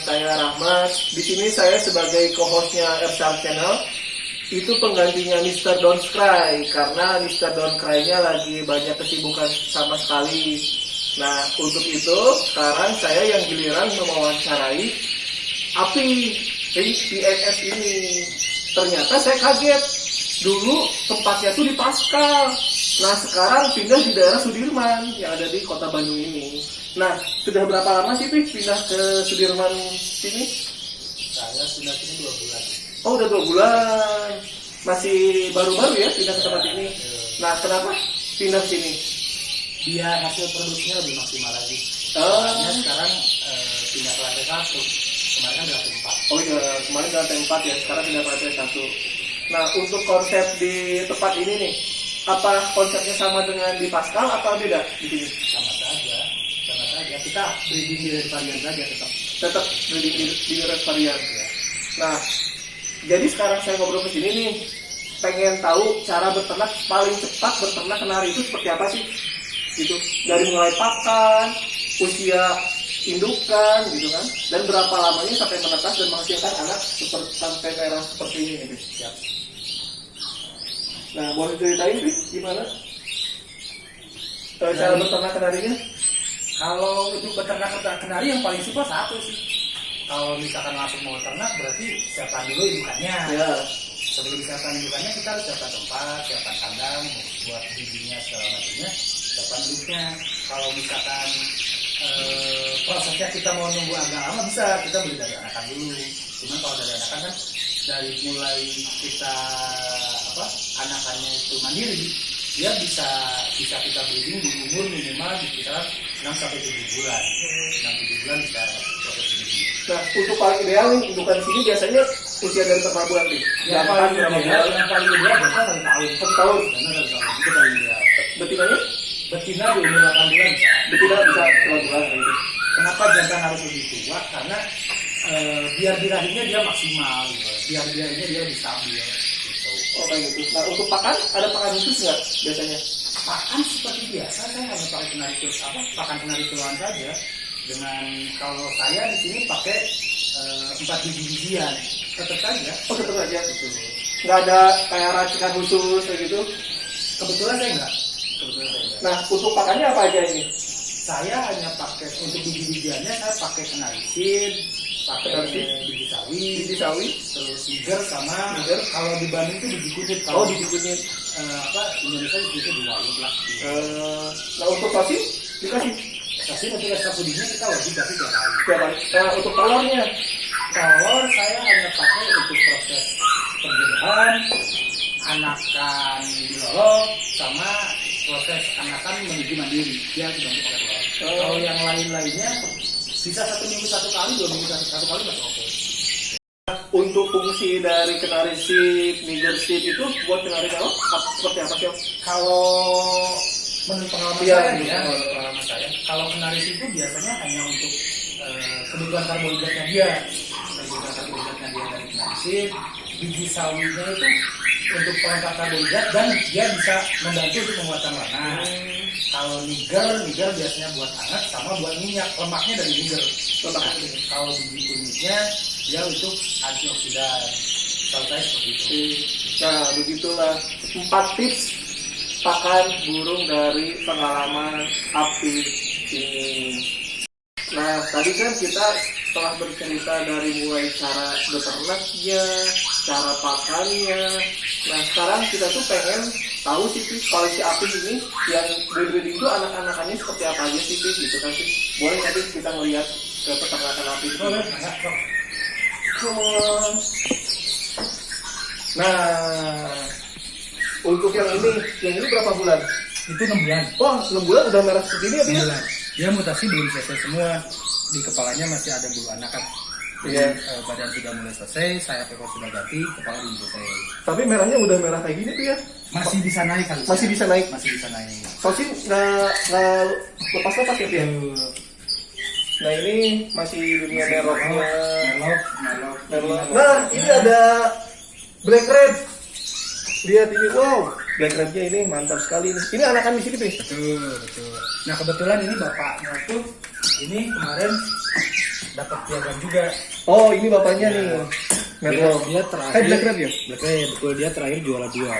saya Rahmat. Di sini saya sebagai co-hostnya Ersan Channel. Itu penggantinya Mr. Don't Cry karena Mr. Don't Cry-nya lagi banyak kesibukan sama sekali. Nah, untuk itu sekarang saya yang giliran mewawancarai Api PNS ini. Ternyata saya kaget. Dulu tempatnya tuh di Pascal. Nah, sekarang pindah di daerah Sudirman yang ada di kota Bandung ini. Nah, sudah berapa lama sih pindah ke Sudirman sini? Saya pindah sini 2 bulan. Oh, udah 2 bulan. Masih baru-baru ya pindah ke tempat ini. Nah, kenapa pindah ke sini? Biar hasil produksinya lebih maksimal lagi. Oh. Sekarang pindah ke lantai 1. Kemarin kan di lantai 4. Oh iya, kemarin di lantai 4 ya, sekarang pindah ke lantai 1. Nah, untuk konsep di tempat ini nih, apa konsepnya sama dengan di Pascal atau beda di sini? Sama saja. Kita breeding di red varian saja tetap. Tetap di red varian. Ya. Nah, jadi sekarang saya ngobrol ke sini nih, pengen tahu cara beternak paling cepat beternak kenari itu seperti apa sih? Gitu. Dari mulai pakan, usia indukan gitu kan, dan berapa lamanya sampai menetas dan menghasilkan anak sampai merah seperti ini gitu. Siap. Nah, boleh ceritain sih gimana cara beternak kenarinya? Kalau untuk beternak kenari yang paling simpel satu sih. Kalau misalkan langsung mau ternak berarti siapkan dulu indukannya. Ya. Sebelum siapkan indukannya kita harus siapkan tempat, siapkan kandang buat bijinya segala macamnya, siapkan induknya. Kalau misalkan prosesnya kita mau nunggu agak lama bisa kita beli dari anakan dulu. Cuman kalau dari anakan kan dari mulai kita anakannya itu mandiri, dia bisa kita breeding di umur minimal di kisaran 6 sampai 7 bulan. 6-7 bulan bisa proses breeding. Nah, untuk paling ideal nih indukan sini biasanya usia dari berapa bulan nih? Yang paling ideal biasanya 1 tahun. 1 tahun. Karena 1 tahun itu paling ideal. Betinanya? Betina di umur 8 bulan bisa. Betina bisa 8 bulan gitu. Kenapa jantan harus lebih tua? Karena biar birahinya dia maksimal gitu. Biar birahinya dia lebih stabil gitu. Oh kayak gitu. Nah, untuk pakan ada pakan khusus nggak biasanya? Pakan seperti biasa saya hanya pakai pakan kenari kiloan saja. Dengan kalau saya di sini pakai 4 biji-bijian. Tetap saja. Oh tetap aja. Gitu. Nggak ada kayak racikan khusus kayak gitu? Kebetulan saya enggak. Nah, untuk pakannya apa aja ini? Saya hanya pakai untuk biji-bijiannya saya pakai kenarisin, pakai biji sawi, terus niger sama niger. Kalau di Bandung itu biji kunyit. Oh, biji kunyit. Indonesia itu 2 lah. Nah, untuk sapi dikasih? Sapi untuk rasa pudingnya kita wajib kasih tiap hari. Tiap hari. Nah, untuk telurnya? Telur saya hanya pakai untuk proses perjodohan, anakan dilolok, sama proses anakan menuju mandiri. Dia sudah pakai telur. Kalau yang lain-lainnya bisa 1 minggu 1 kali, 2 minggu 1 kali masih oke. Untuk fungsi dari kenari seed, niger seed itu buat kenari kalau seperti apa sih? Kalau menurut pengalaman saya, kalau kenari seed itu biasanya hanya untuk kebutuhan karbohidratnya dia. Kebutuhan karbohidratnya dia dari kenari seed, biji sawinya itu untuk pelengkap karbohidrat dan dia bisa membantu untuk penguatan warna. Kalau niger biasanya buat hangat sama buat minyak, lemaknya dari niger. Kalau biji kunyitnya dia untuk antioksidan. Kalau saya seperti itu. Nah, begitulah 4 tips pakan burung dari pengalaman Api ini. Nah, tadi kan kita telah bercerita dari mulai cara beternaknya, cara pakannya. Nah, sekarang kita tuh pengen tahu sih kalau si Api ini yang breeding itu anak-anakannya seperti apa aja sih gitu kan sih. Boleh nanti kita ngeliat ke peternakan Api itu. Boleh, Nah, untuk yang ini berapa bulan? itu 6 bulan. Wah, 6 bulan udah merah seperti ini ya, Pi? Dia mutasi belum selesai semua. Di kepalanya masih ada bulu anakan. Jadi badan sudah mulai selesai, sayap ekor sudah ganti, kepala belum selesai. Tapi merahnya udah merah kayak gini tuh ya? Masih bisa naik kali. Masih bisa naik? Masih bisa naik. Sosin nggak lepas-lepas ya, Pi? Nah, ini masih dunia meroknya. Melok. Nah, ini ada black red. Lihat ini, wow, black rednya ini mantap sekali nih. Ini anakan di sini, Pi? Betul. Nah, kebetulan ini bapaknya tuh ini kemarin dapat piagam juga. Oh, ini bapaknya Ya. nih. Merlok. Dia terakhir Black Red ya? Black Red, betul, dia terakhir juara dua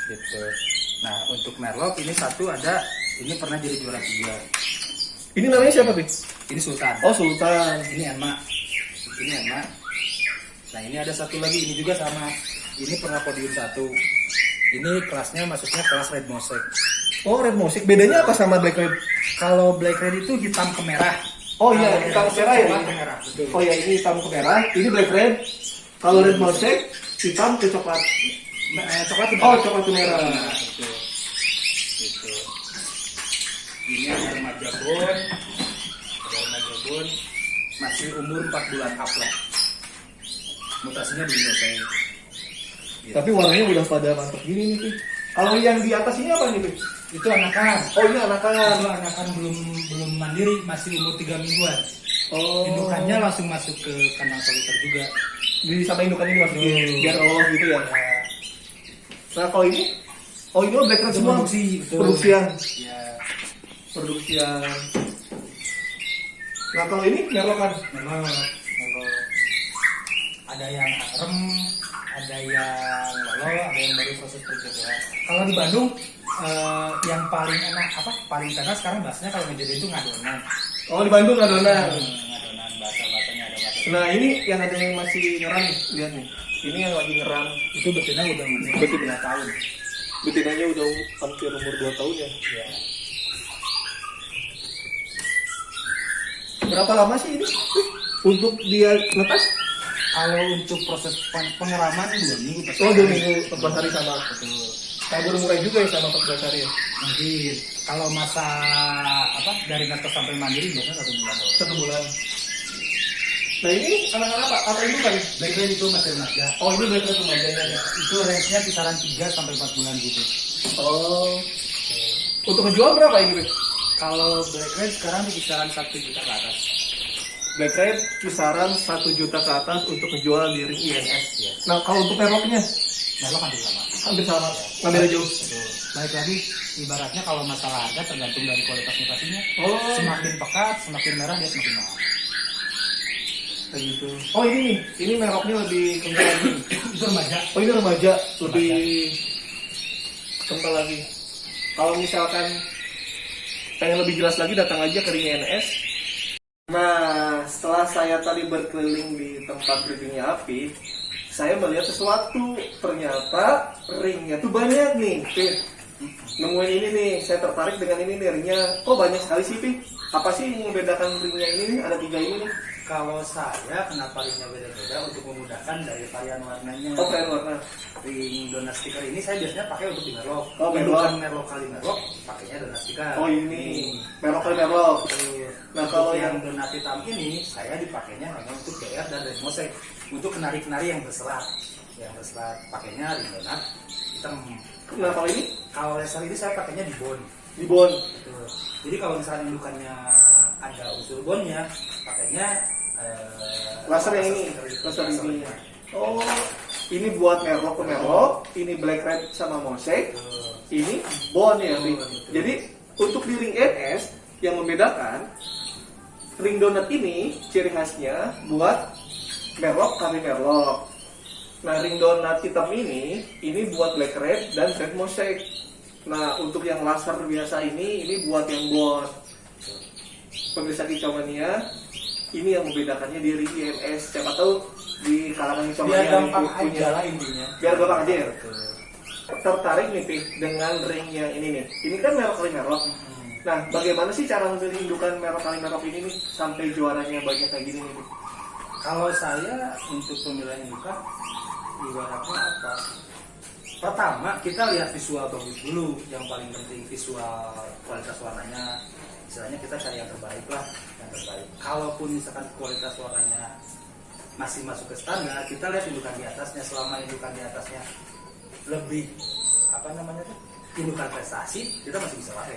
gitu. Nah untuk Merlok ini satu ada, ini pernah jadi juara 3. Ini namanya siapa, Pi? Ini Sultan. Oh, Sultan. Ini Enma. Nah ini ada satu lagi, ini juga sama. Ini pernah podium 1. Ini kelasnya masuknya kelas Red Mosaic. Oh, Red Mosaic. Bedanya apa sama Black Red? Kalau Black Red itu hitam ke merah. Oh iya, Kalau hitam Red ke merah ya? coklat ke merah. Betul. Oh iya, ini hitam ke merah. Ini Black Red. Kalau Red Mosaic, hitam ke coklat. Coklat ke Oh, merah. coklat ke merah. Nah, betul. Gitu. Ini ada remaja bon. Masih umur 4 bulan up lah. Mutasinya di Indonesia. Gitu. Tapi warnanya udah pada mantap gini nih, Pi. Kalau yang di atas ini apa nih, Pi? Itu anakan. Oh, ini anakan. Kalau anakan belum mandiri, masih umur 3 mingguan. Oh. Indukannya langsung masuk ke kandang soliter juga. Di sama indukan ini masukin biar lolos gitu ya. Ya, Nah, kalau ini ini Black Red itu semua. produksi, betul. Produksian. Ya, Produksian. Nah, kalau ini merlokan. memang kalau ada yang arem, ada yang lolo, ada yang baru proses perjodohan. Kalau di Bandung yang paling enak paling enak sekarang bahasanya kalau menjadi itu ngadonan. Oh, di Bandung adonan. Ngadonan bahasa-bahasanya ada bahasa. Nah, ini yang ada yang masih ngeram nih, lihat nih. Ini yang lagi ngeram. Itu betina udah umur Betina. 2 tahun. Betinanya udah hampir umur 2 tahun ya. Ya. Berapa lama sih ini untuk dia netas? Kalau untuk proses pengeraman 2 minggu. Oh, 2 minggu 14 hari sama. Betul. Kabur murai juga ya sama 14 hari ya. Mungkin kalau masa dari netes sampai mandiri biasanya 1 bulan. 1 bulan. Nah, ini anak-anak apa? Apa itu kan? Black Red itu masih remaja. Oh, ini Black Red remajanya ya. Itu range-nya kisaran 3 sampai 4 bulan gitu. Oh. Untuk ngejual berapa ini, Beb? Kalau Black Red sekarang di kisaran 1 juta ke atas. Black Red kisaran 1 juta ke atas untuk ngejual di ring INS. Ya. Nah, kalau untuk merloknya Merlok hampir sama. hampir sama. Nggak beda jauh. Betul. Baik lagi, ibaratnya kalau masalah harga tergantung dari kualitas mutasinya. Oh, Semakin pekat, semakin merah dia semakin mahal. kayak gitu. Oh, ini nih. Ini meroknya lebih kental lagi. Itu remaja. Oh, ini remaja lebih kental lagi. Kalau misalkan pengen lebih jelas lagi, datang aja ke ring INS. Nah, setelah saya tadi berkeliling di tempat breedingnya Api, saya melihat sesuatu. Ternyata ringnya tuh banyak nih, Pi. Nemuin ini nih, saya tertarik dengan ini nih ringnya. Kok banyak sekali sih, Pi? Apa sih yang membedakan ringnya ini nih? Ada 3 ini nih. Kalau saya kenapa ringnya beda-beda untuk memudahkan dari varian warnanya. Oh, keren warna. Ring donat stiker ini saya biasanya pakai untuk di merlok. Oh, merlok. Indukan merlok kali merlok pakainya donat stiker. Oh, ini. Merok kali merok. Betul. Nah, Untuk kalau yang donat hitam ini saya dipakainya hanya untuk DR dan red mosaic, untuk kenari-kenari yang berserat. Yang berserat pakainya ring donat hitam. Nah, kalau ini Kalau laser ini saya pakainya di bone. di bon. Betul. Jadi kalau misalnya indukannya ada unsur bone-nya, pakainya Laser yang ini, laser ini. Oh, ini buat merlok ke merlok, ini black red sama mosaic, ini bone ya, Pi. Jadi untuk di ring NS yang membedakan ring donat ini ciri khasnya buat merlok kami merlok. Nah, ring donat hitam ini buat black red dan red mosaic. Nah, untuk yang laser biasa ini buat yang bone. Pemirsa Kicau Mania, ini yang membedakannya di ring INS. Siapa tahu di kalangan Kicau biar Mania gampang yang aja lah intinya. Biar gampang aja ya. Betul. Tertarik nih, Pi, dengan ring yang ini nih. Ini kan merok kali merok. Nah, bagaimana sih cara memilih indukan merok kali merok ini nih sampai juaranya banyak kayak gini nih, Pi? Kalau saya untuk pemilihan indukan, ibaratnya apa? Pertama, kita lihat visual bagus dulu. Yang paling penting visual, kualitas warnanya. Istilahnya kita cari yang terbaik lah, yang terbaik. Kalaupun misalkan kualitas warnanya masih masuk ke standar, kita lihat indukan di atasnya. Selama indukan di atasnya lebih indukan prestasi, kita masih bisa pakai.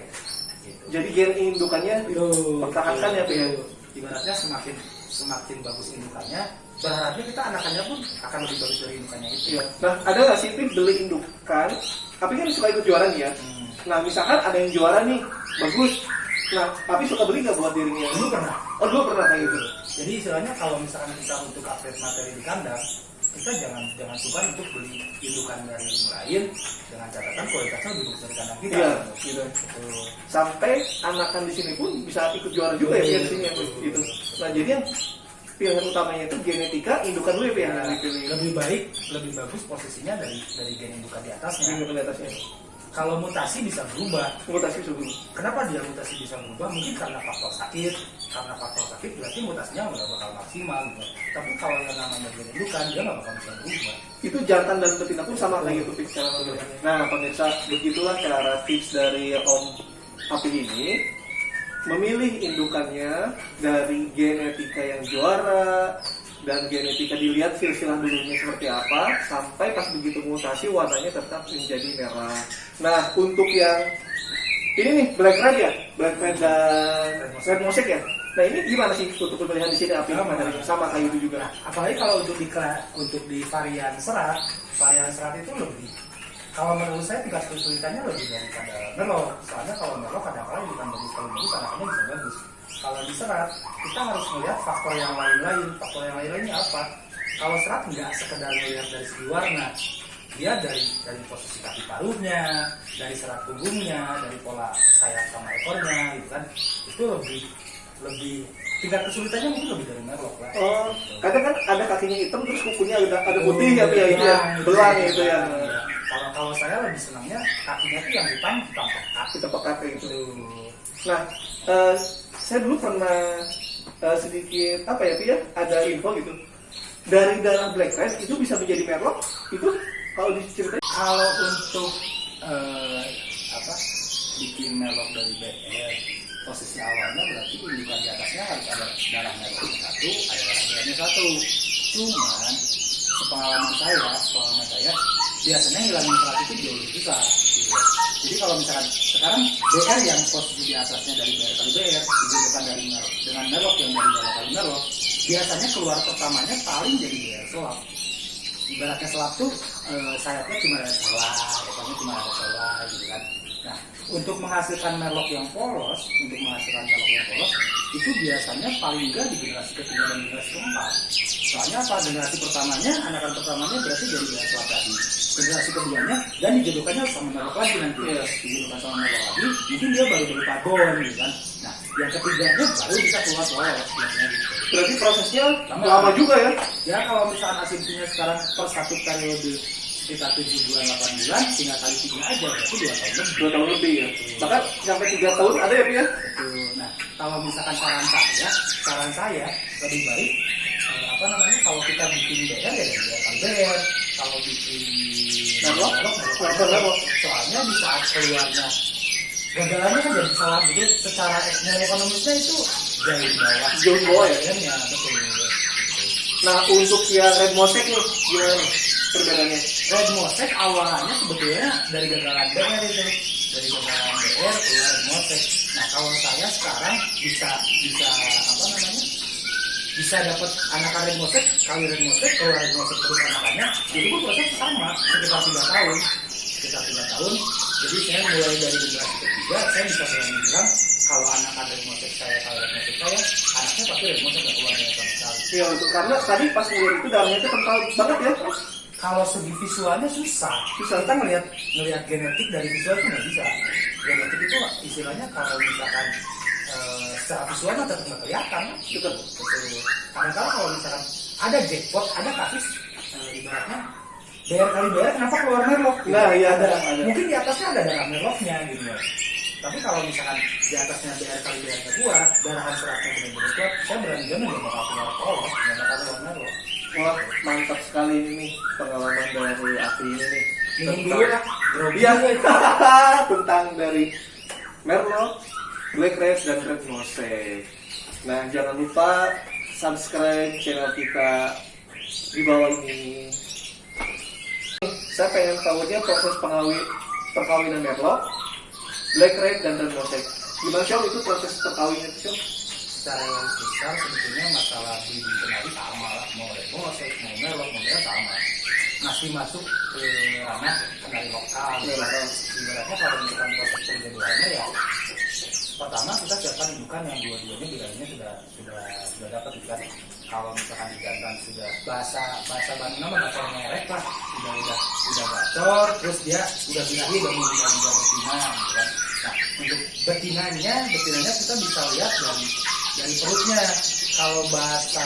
Gitu. Jadi gen indukannya dipertahankan ya, Pi ya? Ibaratnya semakin bagus indukannya, berharapnya kita anakannya pun akan lebih bagus dari indukannya itu. Iya. Nah, ada nggak sih, Pi, beli indukan? Tapi kan suka ikut juara nih ya. Nah, misalkan ada yang juara nih, bagus. Nah, tapi suka beli nggak buat dirinya? Dulu pernah. Oh, dulu pernah kayak gitu. Jadi istilahnya kalau misalkan kita untuk update materi di kandang, kita jangan suka untuk beli indukan dari lain dengan catatan kualitasnya lebih bagus dari kandang kita. Iya, gitu. Sampai anakan di sini pun bisa ikut juara juga ya di sini ya, gitu. Nah, jadi yang pilihan utamanya itu genetika indukan dulu ya yang dipilih. Lebih bagus posisinya dari gen indukan di atasnya. Indukan di atasnya. Kalau mutasi bisa berubah. Mutasi sebelum. Kenapa dia mutasi bisa berubah? Mungkin karena faktor sakit. Karena faktor sakit berarti mutasinya nggak bakal maksimal gitu. Tapi kalau yang namanya gen indukan dia nggak bakal bisa berubah. Itu jantan dan betina pun sama kayak gitu tips cara memilih. Nah, pemirsa, begitulah cara tips dari Om Api ini memilih indukannya dari genetika yang juara dan genetika dilihat silsilah dulunya seperti apa sampai pas begitu mutasi warnanya tetap menjadi merah. Nah, untuk yang ini nih black red ya, black red dan red mosaic ya. Nah, ini gimana sih untuk pemilihan di sini Api? Sama kayak gitu juga. Apalagi kalau untuk di varian serat itu lebih. Kalau menurut saya tingkat kesulitannya lebih daripada merlot. Soalnya kalau merlot kadang-kadang bukan bagus, kalau bagus anakannya bisa bagus. Kalau di serat kita harus melihat faktor yang lain-lain. Faktor yang lain-lainnya apa? Kalau serat nggak sekedar melihat dari segi warna, dia dari posisi kaki paruhnya, dari serat punggungnya, dari pola sayap sama ekornya, gitu kan. Itu lebih tingkat kesulitannya mungkin lebih dari merlot lah. Oh, kadang kan ada kakinya hitam terus kukunya ada putih ya, itu ya, belang itu ya. Kalau saya lebih senangnya kakinya itu yang hitam pekat. Kita pekat kayak gitu. Nah, saya dulu pernah sedikit apa ya, Pi ya, ada info gitu. Dari darah black red itu bisa menjadi merlot. Itu kalau diceritain. Kalau untuk bikin merlot dari BR, posisi awalnya berarti indukan di atasnya harus ada darah merlotnya satu, ada darah BR-nya satu. Cuman pengalaman saya biasanya ngilangin serat itu jauh lebih susah gitu. Jadi kalau misalkan sekarang BR yang posisi di atasnya dari BR kali BR dijodohkan dari merlot dengan merlot yang dari BR kali merlot, biasanya keluar pertamanya paling jadi BR selap. Ibaratnya selap tuh sayapnya cuma ada celah, ekornya cuma ada celah gitu kan. Nah, untuk menghasilkan merlot yang polos, itu biasanya paling enggak di generasi ketiga dan generasi keempat. Soalnya apa? Generasi pertamanya, anakan pertamanya berarti dari generasi tadi. Generasi keduanya dan dijodohkannya sama merlot lagi nanti. Dijodohkan sama merlot lagi, mungkin dia baru pagon gitu kan. Nah, yang ketiganya baru bisa keluar polos biasanya gitu. Berarti prosesnya lama juga ya? Ya kalau misalkan asumsinya sekarang per satu periode sekitar 7 bulan 8 bulan, tinggal kali 3 aja berarti 2 tahun lebih. 2 tahun lebih ya. Bahkan sampai 3 tahun ada ya, Pi ya? Betul. Nah, kalau misalkan saran saya lebih baik kalau kita bikin BR ya dari BR kali BR. Kalau bikin merlot, soalnya di saat keluarnya gagalannya kan jadi salah gitu. Secara nilai ekonomisnya itu jauh bawah ya. Betul. Nah, untuk yang red mosaic nih gimana nih perbedaannya? Red mosaic awalnya sebetulnya dari gagalan BR itu. Dari gagalan BR keluar red mosaic. Nah, kalau saya sekarang bisa dapat anakan red mosaic, kali red mosaic, keluar red mosaic terus anakannya, itu pun proses sama sekitar 3 tahun. Jadi saya mulai dari generasi ketiga, saya bisa berani bilang kalau anakan red mosaic saya, anaknya pasti red mosaic nggak keluar dari sama sekali. Iya, untuk karena tadi pas ngeliat itu darahnya itu kental banget ya. Kalau segi visualnya susah. Kita ngelihat genetik dari visual itu nggak bisa. Genetik itu istilahnya kalau misalkan secara visualnya tetap nggak kelihatan. Betul. Kadang-kadang kalau misalkan ada jackpot, ada kasus ibaratnya BR kali BR kenapa keluar merlot? Nah, iya ada. Mungkin di atasnya ada darah merlotnya gitu ya. Tapi kalau misalkan di atasnya BR kali BR keluar, darahan seratnya benar-benar kuat, saya berani jamin nggak bakal keluar polos, nggak bakal keluar merlot. Wah, mantap sekali ini pengalaman dari Api ini nih. Minum dulu lah. Iya, tentang dari merlot, black red dan red mosaic. Nah, jangan lupa subscribe channel kita di bawah ini. Saya pengen tahunya proses perkawinan merlot, black red dan red mosaic. Gimana sih itu proses perkawinan itu? Secara garis besar sebetulnya masalah breeding kenari sama lah, mau red mosaic, mau merlot, sama. Masih masuk ke ranah kenari lokal. Ibaratnya kalau misalkan proses penjualannya ya pertama kita siapkan indukan yang dua-duanya birahinya sudah dapat ikan. Kalau misalkan di jantan sudah bahasa Bandung nama gacor merek lah, udah gacor, terus dia udah birahi udah betina gitu kan. Nah untuk betinanya kita bisa lihat dari perutnya. Kalau bahasa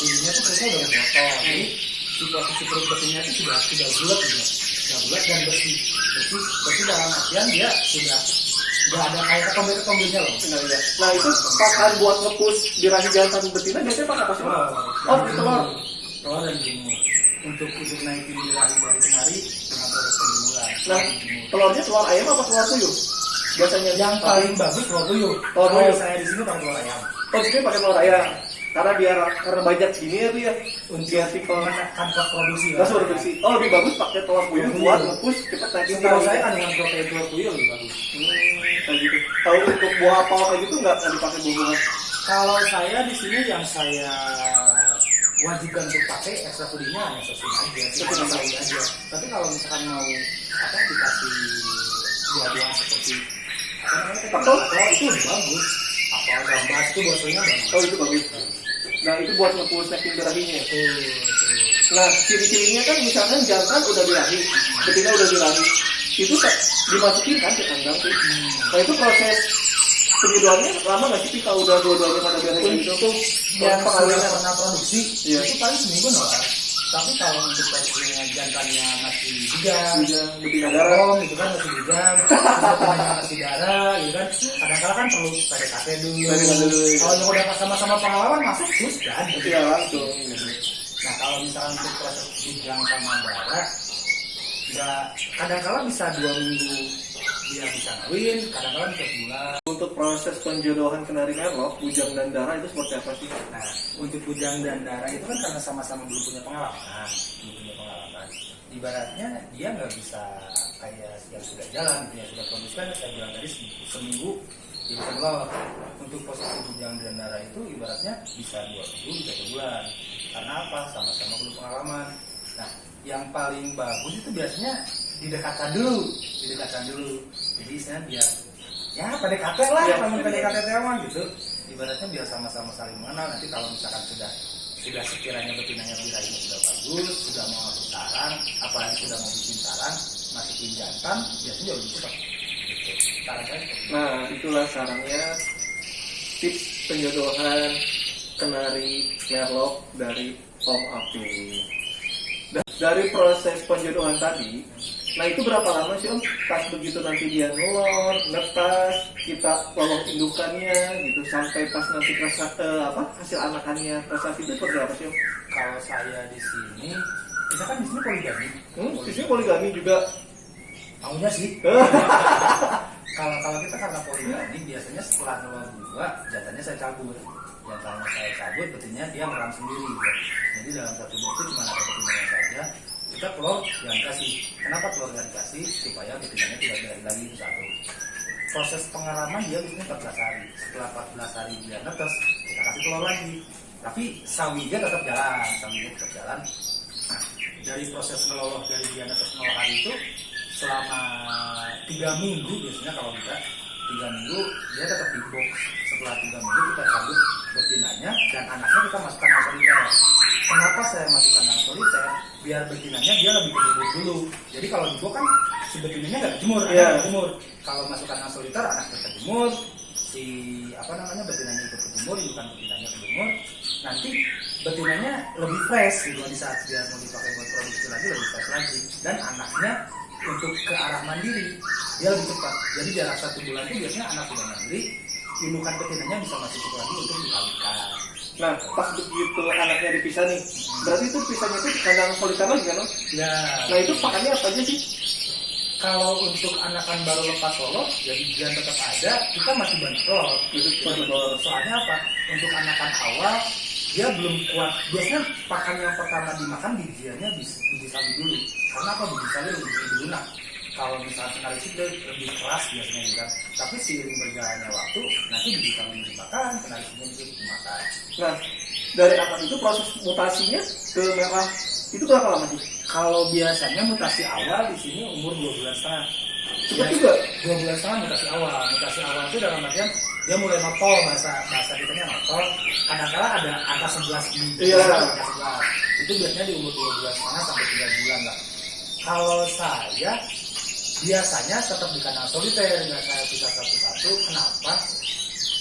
dirinya tuh perutnya udah botol, jadi si posisi perut betinanya itu sudah bulat gitu, sudah bulat dan bersih dalam artian dia sudah nggak ada kayak ketombe-ketombilnya loh. Nah itu pakan buat nge-push birahi jantan betina biasanya pakai apa sih? Oh telur dan jemur. Untuk naikin birahi dari kenari dengan proses penjemuran. Nah telurnya telur ayam apa telur puyuh? Biasanya Yang paling bagus telur puyuh. Telur puyuh. Saya di sini pakai telur ayam. Oh di sini pakai telur ayam. Karena banyak gini ya tuh ya. Untuk menekan kos produksi. Kos produksi. Oh lebih bagus pakai telur puyuh buat nge-push kita naikin Kalau birahi. saya kan dengan protein telur puyuh lebih bagus. Kayak gitu. Tahu untuk buah apel kayak gitu nggak dipakai buah-buahan? Kalau saya di sini yang saya wajibkan untuk pakai extra foodingnya hanya sosin aja. Tapi kalau misalkan mau dikasih buah-buahan seperti Apel? Itu lebih bagus. Apel gambas itu buahnya bagus. Oh itu bagus. Nah itu buat nge-push naikin birahinya. Betul. Nah ciri-cirinya kan misalkan jantan udah birahi, betina udah birahi, itu dimasukin kan ke kandang tuh. Nah itu proses penyedoannya lama nggak sih kalau udah dua-duanya pada birahi gitu? Untuk yang pengawenan sudah pernah produksi Iya. itu paling seminggu nolar. Tapi kalau untuk posisinya jantannya masih bujang, betina darah. itu kan masih bujang, betinanya masih darah, gitu kan. Kadang-kadang kan perlu PDKT dulu. Iya. Kalau yang udah sama-sama pengalaman masuk terus kan. Iya langsung. Nah kalau misalnya untuk proses bujang sama darah, nggak kadang-kadang bisa 2 minggu dia bisa ngawin, kadang-kadang bisa sebulan. Untuk proses penjodohan kenari merlot, bujang dan darah itu seperti apa sih? Nah, untuk bujang dan darah itu kan karena sama-sama belum punya pengalaman. Ibaratnya dia nggak bisa kayak yang sudah jalan, yang sudah produksi kan saya bilang tadi seminggu dia bisa melot. Untuk posisi bujang dan darah itu ibaratnya bisa 2 minggu, bisa sebulan. Karena apa? Sama-sama belum pengalaman. Nah, yang paling bagus itu biasanya didekatkan dulu. Jadi istilahnya biar ya PDKT lah, namun PDKT teman gitu. Ibaratnya biar sama-sama saling mengenal. Nanti kalau misalkan sudah sekiranya betinanya birahinya sudah bagus, sudah mau masuk sarang, apalagi sudah mau bikin sarang, masukin jantan, biasanya lebih cepat. Gitu. Saran saya seperti itu. Nah itulah sarannya tips penjodohan kenari merlot dari Om Apik. Dari proses penjodohan tadi, nah itu berapa lama sih Om? Pas begitu nanti dia ngelor, netas, kita tolong indukannya gitu sampai pas nanti hasil anakannya prestasi itu seperti apa sih Om? Kalau saya di sini, kita kan di sini poligami. Di sini poligami juga. Maunya sih. Kalau kita karena poligami biasanya setelah ngelor 2, jantannya saya cabut. Betinanya dia meram sendiri. Gitu. Jadi dalam satu box itu cuma ada betinanya saja. Kita telur yang kasih. Kenapa telur yang kasih? Supaya betinanya tidak birahi lagi itu satu. Proses pengaraman dia biasanya 14 hari. Setelah 14 hari dia netes, kita kasih telur lagi. Tapi sawinya tetap jalan. Nah, dari proses meloloh dari dia netes 0 hari itu selama 3 minggu biasanya kalau kita 3 minggu dia tetap di box. Setelah 3 minggu kita cabut betinanya dan anaknya kita masukkan ke soliter. Kenapa saya masukkan ke soliter? Biar betinanya dia lebih kejemur dulu. Jadi kalau di box kan si betinanya nggak kejemur, kejemur. Kalau masukkan ke soliter anaknya kejemur, si betinanya ikut kejemur, bukan betinanya kejemur. Nanti betinanya lebih fresh gitu di saat dia mau dipakai buat produksi lagi lebih fresh lagi dan anaknya untuk ke arah mandiri dia lebih cepat. Jadi jarak 1 bulan itu biasanya anak sudah mandiri, indukan betinanya bisa masih cukup lagi untuk dikawinkan. Nah pas begitu anaknya dipisah nih, berarti itu pisahnya itu kandang soliter lagi kan Om? Ya. Nah itu pakannya apa aja sih? Kalau untuk anakan baru lepas lolot, ya bijian tetap ada, kita masih bantu. Soalnya apa? Untuk anakan awal dia belum kuat. Biasanya pakan yang pertama dimakan bijiannya biji sawi dulu. Karena apa? Biji sawi lebih lunak. Kalau misalnya kenari dia lebih keras biasanya juga. Tapi seiring berjalannya waktu, nanti biji sawi dimakan, kenari juga dimakan. Nah dari anak itu proses mutasinya ke merah itu berapa lama sih? Kalau biasanya mutasi awal di sini umur 2 bulan setengah. Cepat juga. 2 bulan setengah mutasi awal. Mutasi awal itu dalam artian dia mulai notol, bahasa kita nya notol. Kadang-kala ada angka 11 di Iya. angka 11. Itu biasanya di umur 2 bulan setengah sampai 3 bulan lah. Kalau saya biasanya tetap di kandang soliter, nggak saya pisah satu-satu. Kenapa?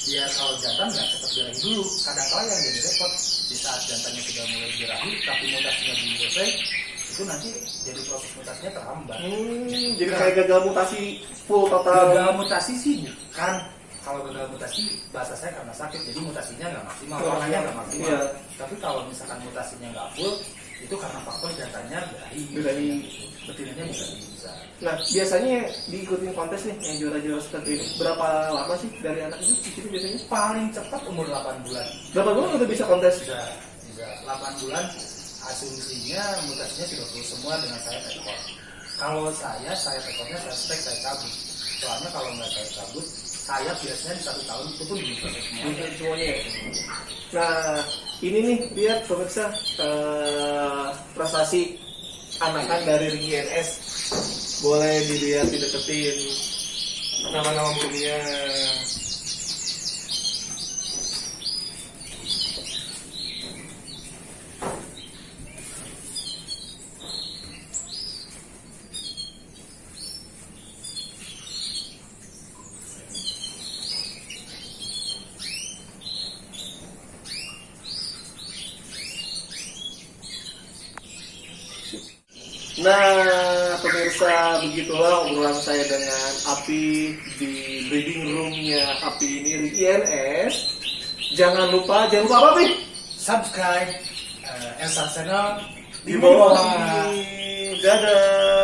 Biar kalau jantan nggak cepat birahi dulu. Kadang-kala yang jadi repot di saat jantannya sudah mulai birahi, tapi mutasinya belum selesai, itu nanti jadi proses mutasinya terhambat. Jadi kayak gagal mutasi full total. Gagal mutasi sih bukan. Kalau gagal mutasi bahasa saya karena sakit, jadi mutasinya nggak maksimal, warnanya nggak maksimal. Iya. Tapi kalau misalkan mutasinya nggak full, itu karena faktor jantannya Birahi. betinanya bisa. Nah, biasanya diikutin kontes nih yang juara-juara seperti ini. Berapa lama sih dari anak itu di situ biasanya? Paling cepat umur 8 bulan. Berapa bulan udah bisa kontes? Bisa 8 bulan. Asumsinya mutasinya sudah full semua dengan saya tekor. Kalau saya tekornya saya spek, saya cabut. Soalnya kalau nggak saya cabut, saya biasanya di 1 tahun itu pun belum selesai semuanya. Bisa semuanya ya. Nah, ini nih lihat pemirsa prestasi anakan dari Ring INS. Boleh dilihat dideketin nama-nama punya. Nah, pemirsa, begitulah obrolan saya dengan Api di breeding roomnya Api ini Ring INS. Jangan lupa apa Pi? Subscribe Elsa Channel Di bawah ini. Dadah.